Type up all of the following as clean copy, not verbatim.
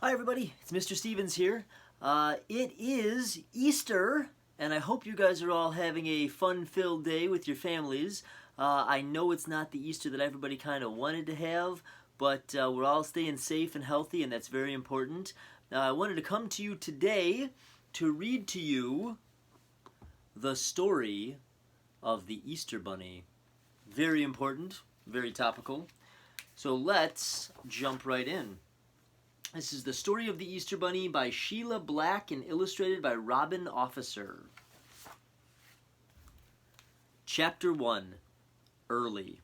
Hi everybody, it's Mr. Stevens here. It is Easter, and I hope you guys are all having a fun-filled day with your families. I know it's not the Easter that everybody kind of wanted to have, but we're all staying safe and healthy, and that's very important. I wanted to come to you today to read to you the story of the Easter Bunny. Very important, very topical. So let's jump right in. This is The Story of the Easter Bunny by Sheila Black and illustrated by Robin Officer. Chapter 1, Early.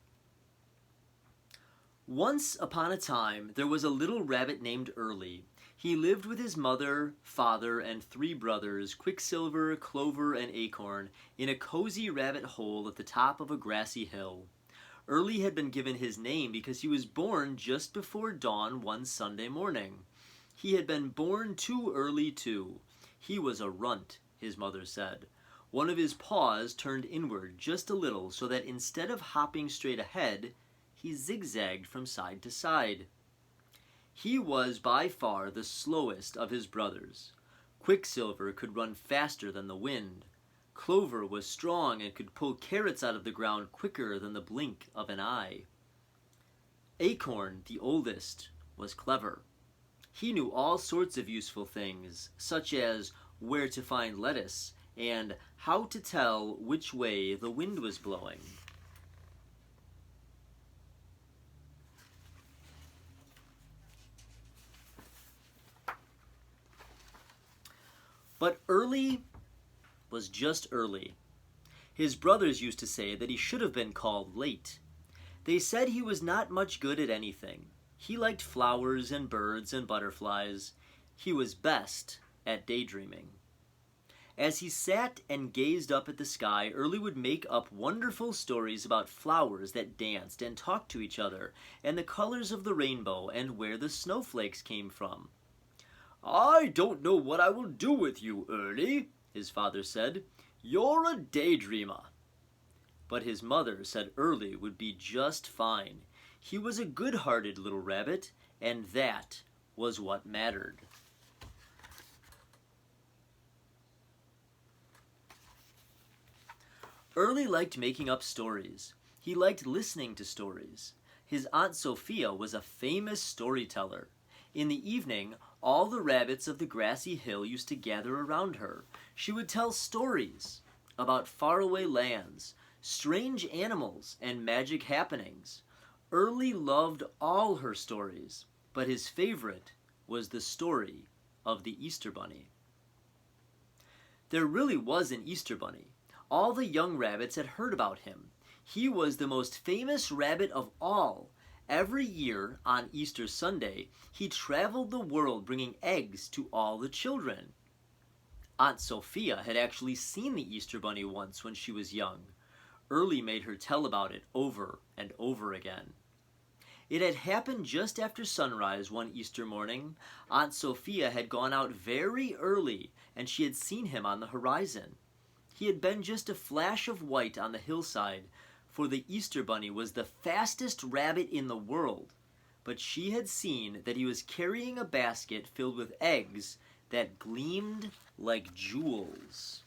Once upon a time, there was a little rabbit named Early. He lived with his mother, father, and 3 brothers, Quicksilver, Clover, and Acorn, in a cozy rabbit hole at the top of a grassy hill. Early had been given his name because he was born just before dawn one Sunday morning. He had been born too early, too. He was a runt, his mother said. One of his paws turned inward just a little so that instead of hopping straight ahead, he zigzagged from side to side. He was by far the slowest of his brothers. Quicksilver could run faster than the wind. Clover was strong and could pull carrots out of the ground quicker than the blink of an eye. Acorn, the oldest, was clever. He knew all sorts of useful things, such as where to find lettuce and how to tell which way the wind was blowing. But Early was just Early. His brothers used to say that he should have been called Late. They said he was not much good at anything. He liked flowers and birds and butterflies. He was best at daydreaming. As he sat and gazed up at the sky, Early would make up wonderful stories about flowers that danced and talked to each other, and the colors of the rainbow and where the snowflakes came from. "I don't know what I will do with you, Early," his father said. "You're a daydreamer." But his mother said Early would be just fine. He was a good-hearted little rabbit, and that was what mattered. Early liked making up stories. He liked listening to stories. His Aunt Sophia was a famous storyteller. In the evening, all the rabbits of the grassy hill used to gather around her. She would tell stories about faraway lands, strange animals, and magic happenings. Early loved all her stories, but his favorite was the story of the Easter Bunny. There really was an Easter Bunny. All the young rabbits had heard about him. He was the most famous rabbit of all. Every year, on Easter Sunday, he traveled the world bringing eggs to all the children. Aunt Sophia had actually seen the Easter Bunny once when she was young. Early made her tell about it over and over again. It had happened just after sunrise one Easter morning. Aunt Sophia had gone out very early, and she had seen him on the horizon. He had been just a flash of white on the hillside, for the Easter Bunny was the fastest rabbit in the world. But she had seen that he was carrying a basket filled with eggs that gleamed like jewels.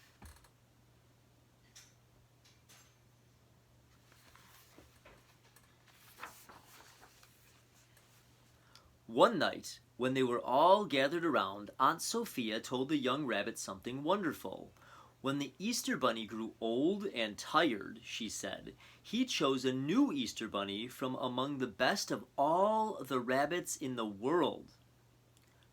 One night, when they were all gathered around, Aunt Sophia told the young rabbit something wonderful. When the Easter Bunny grew old and tired, she said, he chose a new Easter Bunny from among the best of all the rabbits in the world.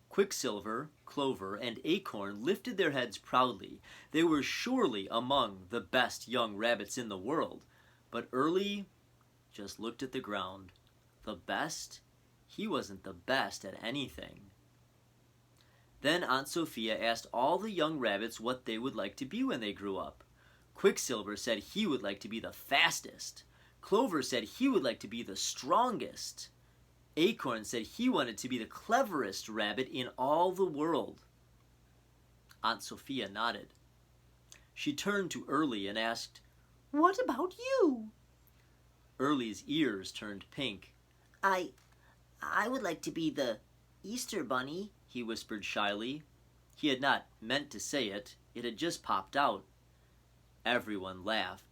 Quicksilver, Clover, and Acorn lifted their heads proudly. They were surely among the best young rabbits in the world. But Early just looked at the ground. The best? He wasn't the best at anything. Then Aunt Sophia asked all the young rabbits what they would like to be when they grew up. Quicksilver said he would like to be the fastest. Clover said he would like to be the strongest. Acorn said he wanted to be the cleverest rabbit in all the world. Aunt Sophia nodded. She turned to Early and asked, "What about you?" Early's ears turned pink. I would like to be the Easter Bunny, he whispered shyly. He had not meant to say it. It had just popped out. Everyone laughed.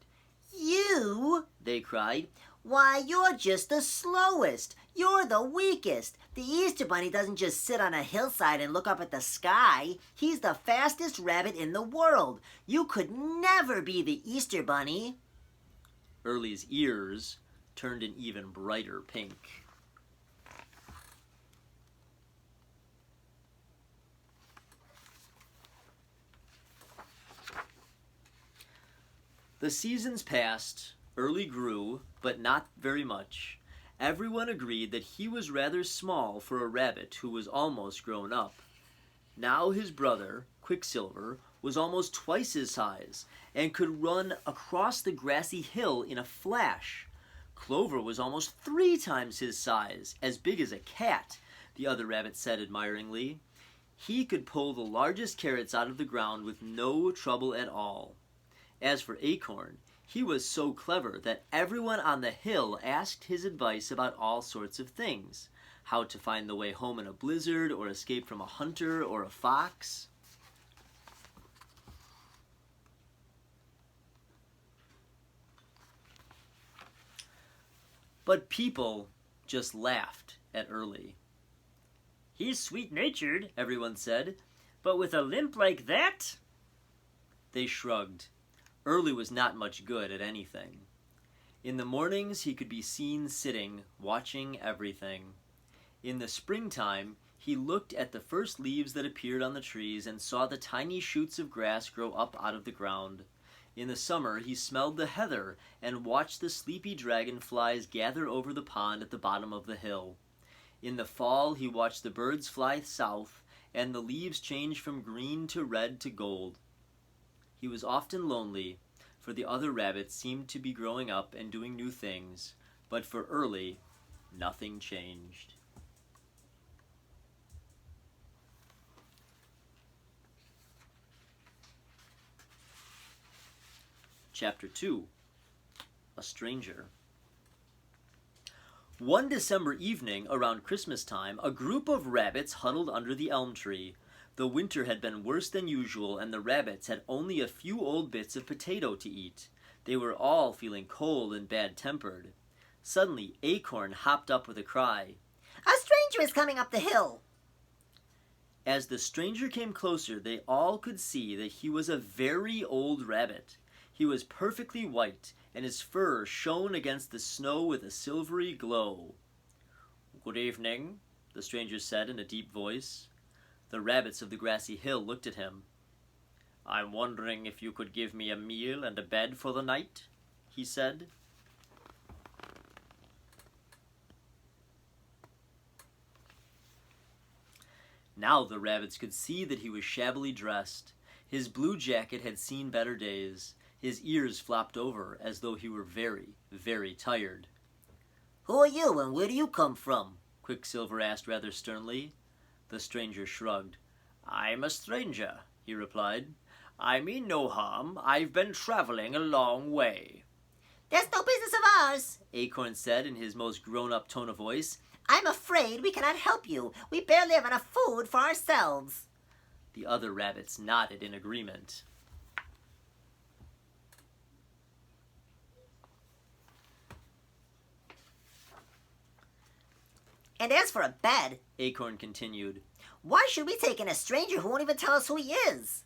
You? They cried. Why, you're just the slowest. You're the weakest. The Easter Bunny doesn't just sit on a hillside and look up at the sky. He's the fastest rabbit in the world. You could never be the Easter Bunny. Early's ears turned an even brighter pink. The seasons passed. Early grew, but not very much. Everyone agreed that he was rather small for a rabbit who was almost grown up. Now his brother, Quicksilver, was almost twice his size and could run across the grassy hill in a flash. Clover was almost 3 times his size, as big as a cat, the other rabbit said admiringly. He could pull the largest carrots out of the ground with no trouble at all. As for Acorn, he was so clever that everyone on the hill asked his advice about all sorts of things. How to find the way home in a blizzard, or escape from a hunter or a fox. But people just laughed at Early. He's sweet-natured, everyone said, but with a limp like that? They shrugged. Early was not much good at anything. In the mornings he could be seen sitting, watching everything. In the springtime, he looked at the first leaves that appeared on the trees and saw the tiny shoots of grass grow up out of the ground. In the summer, he smelled the heather and watched the sleepy dragonflies gather over the pond at the bottom of the hill. In the fall, he watched the birds fly south and the leaves change from green to red to gold. He was often lonely, for the other rabbits seemed to be growing up and doing new things, but for Early, nothing changed. Chapter 2. A Stranger. One December evening, around Christmas time, a group of rabbits huddled under the elm tree. The winter had been worse than usual, and the rabbits had only a few old bits of potato to eat. They were all feeling cold and bad-tempered. Suddenly, Acorn hopped up with a cry. A stranger is coming up the hill. As the stranger came closer, they all could see that he was a very old rabbit. He was perfectly white, and his fur shone against the snow with a silvery glow. "Good evening," the stranger said in a deep voice. The rabbits of the grassy hill looked at him. "I'm wondering if you could give me a meal and a bed for the night," he said. Now the rabbits could see that he was shabbily dressed. His blue jacket had seen better days. His ears flopped over as though he were very, very tired. Who are you and where do you come from? Quicksilver asked rather sternly. The stranger shrugged. "I'm a stranger," he replied. "I mean no harm. I've been traveling a long way." "That's no business of ours," Acorn said in his most grown-up tone of voice. "I'm afraid we cannot help you. We barely have enough food for ourselves." The other rabbits nodded in agreement. "And as for a bed," Acorn continued, "why should we take in a stranger who won't even tell us who he is?"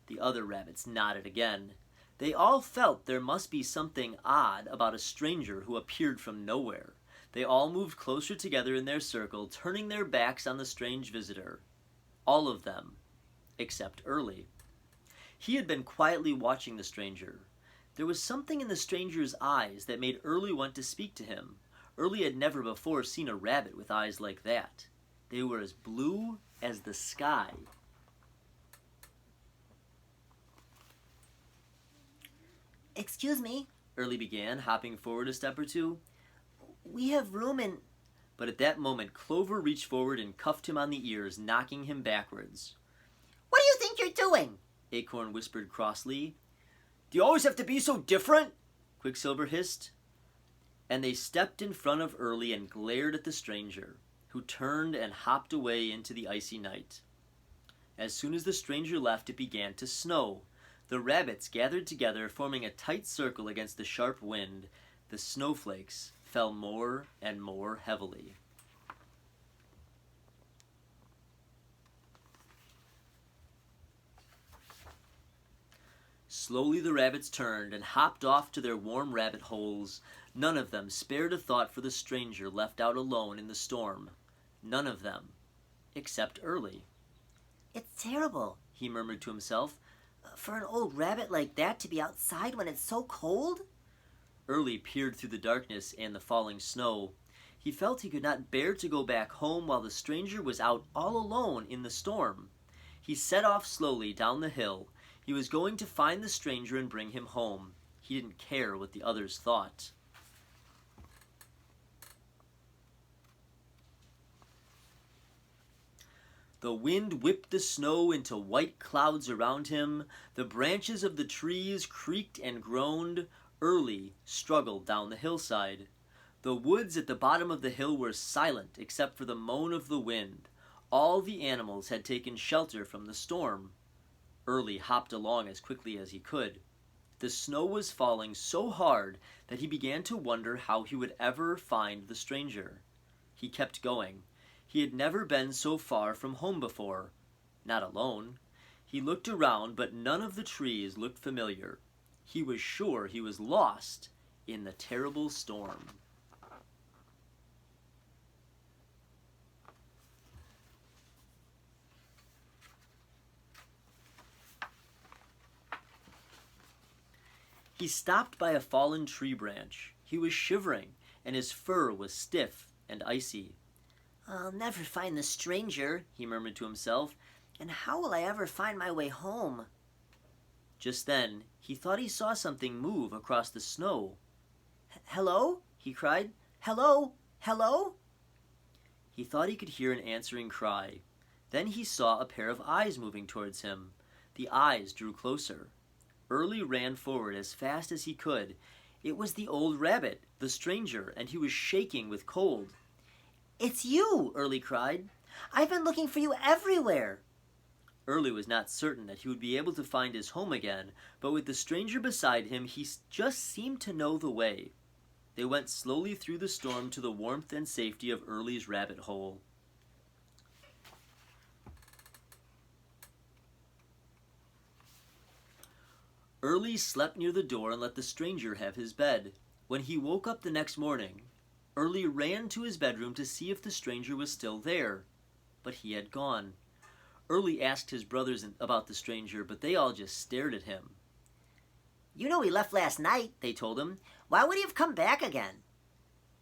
The other rabbits nodded again. They all felt there must be something odd about a stranger who appeared from nowhere. They all moved closer together in their circle, turning their backs on the strange visitor. All of them, except Early. He had been quietly watching the stranger. There was something in the stranger's eyes that made Early want to speak to him. Early had never before seen a rabbit with eyes like that. They were as blue as the sky. "Excuse me," Early began, hopping forward a step or two. "We have room in—" But at that moment, Clover reached forward and cuffed him on the ears, knocking him backwards. "What do you think you're doing?" Acorn whispered crossly. "Do you always have to be so different?" Quicksilver hissed. And they stepped in front of Early and glared at the stranger, who turned and hopped away into the icy night. As soon as the stranger left, it began to snow. The rabbits gathered together, forming a tight circle against the sharp wind. The snowflakes fell more and more heavily. Slowly the rabbits turned and hopped off to their warm rabbit holes. None of them spared a thought for the stranger left out alone in the storm. None of them, except Early. It's terrible, he murmured to himself. For an old rabbit like that to be outside when it's so cold? Early peered through the darkness and the falling snow. He felt he could not bear to go back home while the stranger was out all alone in the storm. He set off slowly down the hill. He was going to find the stranger and bring him home. He didn't care what the others thought. The wind whipped the snow into white clouds around him. The branches of the trees creaked and groaned. Early struggled down the hillside. The woods at the bottom of the hill were silent except for the moan of the wind. All the animals had taken shelter from the storm. Early hopped along as quickly as he could. The snow was falling so hard that he began to wonder how he would ever find the stranger. He kept going. He had never been so far from home before. Not alone. He looked around, but none of the trees looked familiar. He was sure he was lost in the terrible storm. He stopped by a fallen tree branch. He was shivering, and his fur was stiff and icy. I'll never find the stranger, he murmured to himself, and how will I ever find my way home? Just then, he thought he saw something move across the snow. Hello? He cried. Hello? Hello? He thought he could hear an answering cry. Then he saw a pair of eyes moving towards him. The eyes drew closer. Early ran forward as fast as he could. It was the old rabbit, the stranger, and he was shaking with cold. It's you, Early cried. I've been looking for you everywhere. Early was not certain that he would be able to find his home again, but with the stranger beside him, he just seemed to know the way. They went slowly through the storm to the warmth and safety of Early's rabbit hole. Early slept near the door and let the stranger have his bed. When he woke up the next morning, Early ran to his bedroom to see if the stranger was still there, but he had gone. Early asked his brothers about the stranger, but they all just stared at him. You know he left last night, they told him. Why would he have come back again?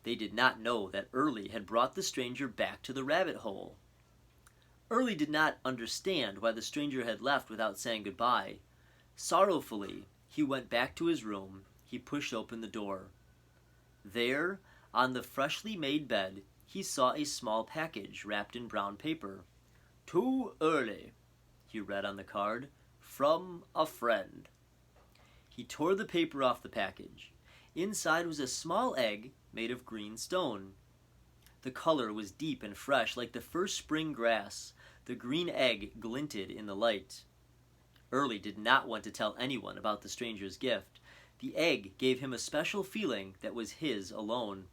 They did not know that Early had brought the stranger back to the rabbit hole. Early did not understand why the stranger had left without saying goodbye. Sorrowfully, he went back to his room. He pushed open the door. There, on the freshly made bed, he saw a small package wrapped in brown paper. "To Early," he read on the card, "from a friend." He tore the paper off the package. Inside was a small egg made of green stone. The color was deep and fresh, like the first spring grass. The green egg glinted in the light. Early did not want to tell anyone about the stranger's gift. The egg gave him a special feeling that was his alone.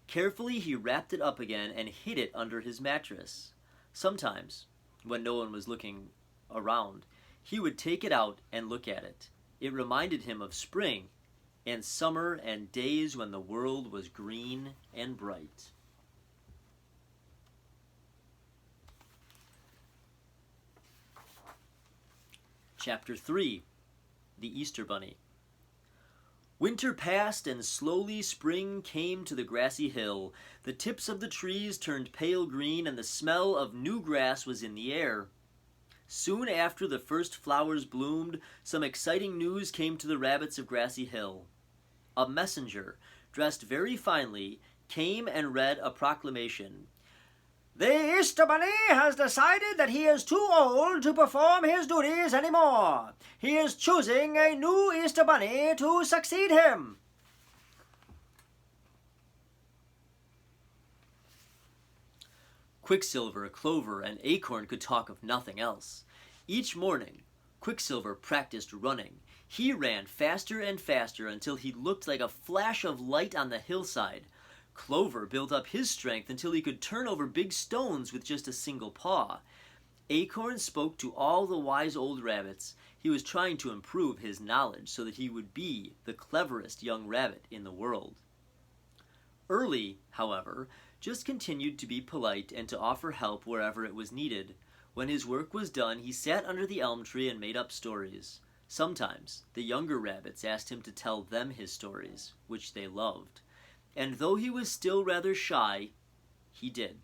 Carefully, he wrapped it up again and hid it under his mattress. Sometimes, when no one was looking around, he would take it out and look at it. It reminded him of spring and summer and days when the world was green and bright. Chapter 3. The Easter Bunny. Winter passed, and slowly spring came to the grassy hill. The tips of the trees turned pale green, and the smell of new grass was in the air. Soon after the first flowers bloomed, some exciting news came to the rabbits of Grassy Hill. A messenger, dressed very finely, came and read a proclamation. "The Easter Bunny has decided that he is too old to perform his duties anymore. He is choosing a new Easter Bunny to succeed him." Quicksilver, Clover, and Acorn could talk of nothing else. Each morning, Quicksilver practiced running. He ran faster and faster until he looked like a flash of light on the hillside. Clover built up his strength until he could turn over big stones with just a single paw. Acorn spoke to all the wise old rabbits. He was trying to improve his knowledge so that he would be the cleverest young rabbit in the world. Early, however, just continued to be polite and to offer help wherever it was needed. When his work was done, he sat under the elm tree and made up stories. Sometimes the younger rabbits asked him to tell them his stories, which they loved. And though he was still rather shy, he did.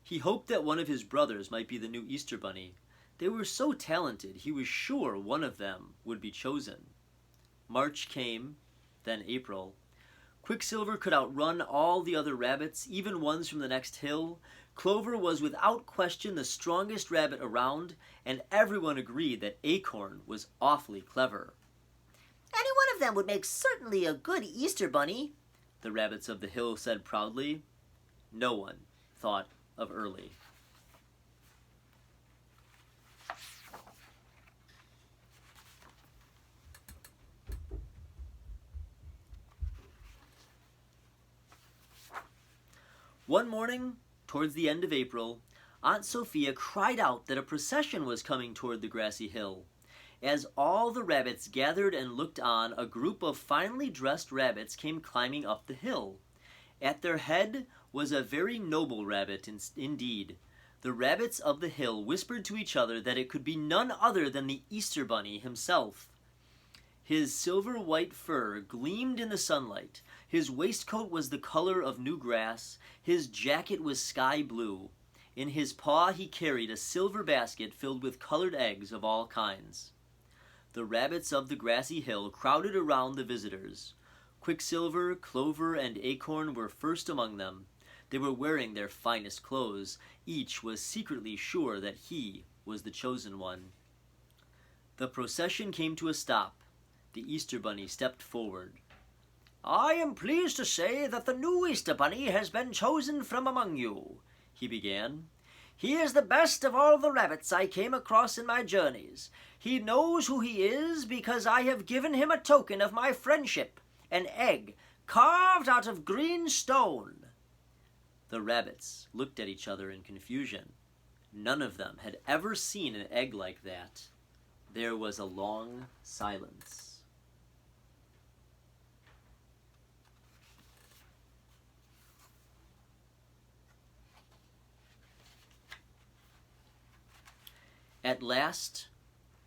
He hoped that one of his brothers might be the new Easter Bunny. They were so talented, he was sure one of them would be chosen. March came, then April. Quicksilver could outrun all the other rabbits, even ones from the next hill. Clover was without question the strongest rabbit around, and everyone agreed that Acorn was awfully clever. Any one of them would make certainly a good Easter Bunny, the rabbits of the hill said proudly. No one thought of Early. One morning, towards the end of April, Aunt Sophia cried out that a procession was coming toward the grassy hill. As all the rabbits gathered and looked on, a group of finely dressed rabbits came climbing up the hill. At their head was a very noble rabbit indeed. The rabbits of the hill whispered to each other that it could be none other than the Easter Bunny himself. His silver-white fur gleamed in the sunlight. His waistcoat was the color of new grass. His jacket was sky blue. In his paw he carried a silver basket filled with colored eggs of all kinds. The rabbits of the grassy hill crowded around the visitors. Quicksilver, Clover, and Acorn were first among them. They were wearing their finest clothes. Each was secretly sure that he was the chosen one. The procession came to a stop. The Easter Bunny stepped forward. "I am pleased to say that the new Easter Bunny has been chosen from among you," he began. "He is the best of all the rabbits I came across in my journeys. He knows who he is because I have given him a token of my friendship, an egg carved out of green stone." The rabbits looked at each other in confusion. None of them had ever seen an egg like that. There was a long silence. At last,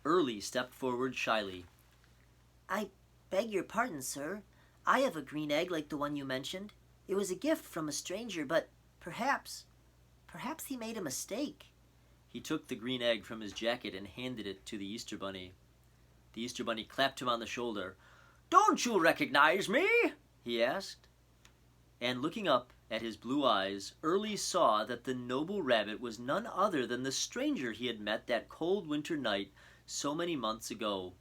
Early stepped forward shyly. "I beg your pardon, sir. I have a green egg like the one you mentioned. It was a gift from a stranger, but perhaps he made a mistake." He took the green egg from his jacket and handed it to the Easter Bunny. The Easter Bunny clapped him on the shoulder. "Don't you recognize me?" he asked. And looking up at his blue eyes, Early saw that the noble rabbit was none other than the stranger he had met that cold winter night so many months ago.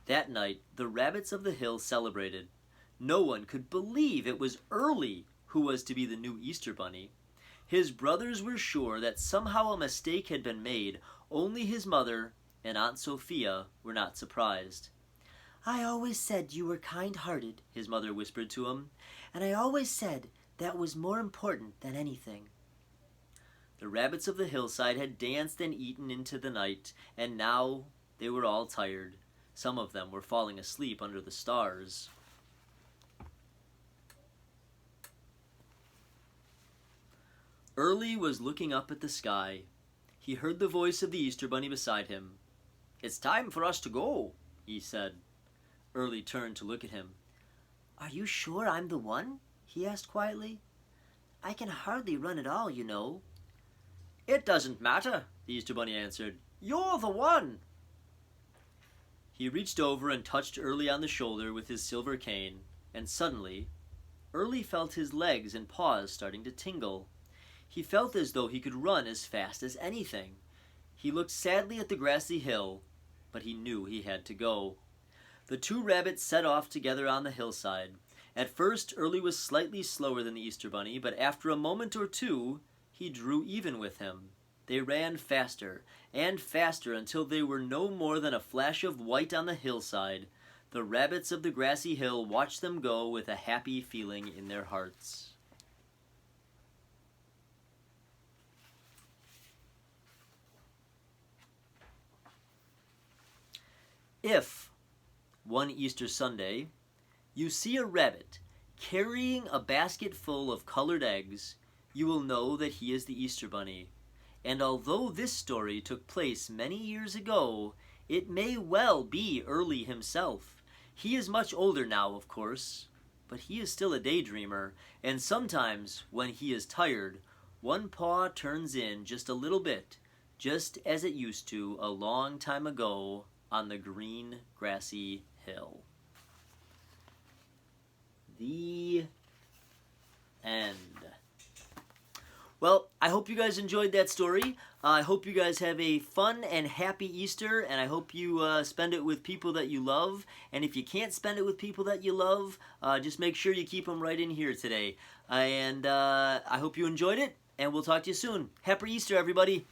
That night, the rabbits of the hill celebrated. No one could believe it was Early who was to be the new Easter Bunny. His brothers were sure that somehow a mistake had been made. Only his mother and Aunt Sophia were not surprised. "I always said you were kind-hearted," his mother whispered to him, "and I always said that was more important than anything." The rabbits of the hillside had danced and eaten into the night, and now they were all tired. Some of them were falling asleep under the stars. Early was looking up at the sky. He heard the voice of the Easter Bunny beside him. "It's time for us to go," he said. Early turned to look at him. "Are you sure I'm the one?" he asked quietly. "I can hardly run at all, you know." "It doesn't matter," the Easter Bunny answered. "You're the one." He reached over and touched Early on the shoulder with his silver cane, and suddenly, Early felt his legs and paws starting to tingle. He felt as though he could run as fast as anything. He looked sadly at the grassy hill, but he knew he had to go. The two rabbits set off together on the hillside. At first, Early was slightly slower than the Easter Bunny, but after a moment or two, he drew even with him. They ran faster and faster until they were no more than a flash of white on the hillside. The rabbits of the grassy hill watched them go with a happy feeling in their hearts. If, one Easter Sunday, you see a rabbit carrying a basket full of colored eggs, you will know that he is the Easter Bunny. And although this story took place many years ago, it may well be early himself. He is much older now, of course, but he is still a daydreamer, and sometimes, when he is tired, one paw turns in just a little bit, just as it used to a long time ago on the green, grassy hill. The end. Well, I hope you guys enjoyed that story. I hope you guys have a fun and happy Easter, and I hope you spend it with people that you love. And if you can't spend it with people that you love, just make sure you keep them right in here today. And I hope you enjoyed it, and we'll talk to you soon. Happy Easter, everybody.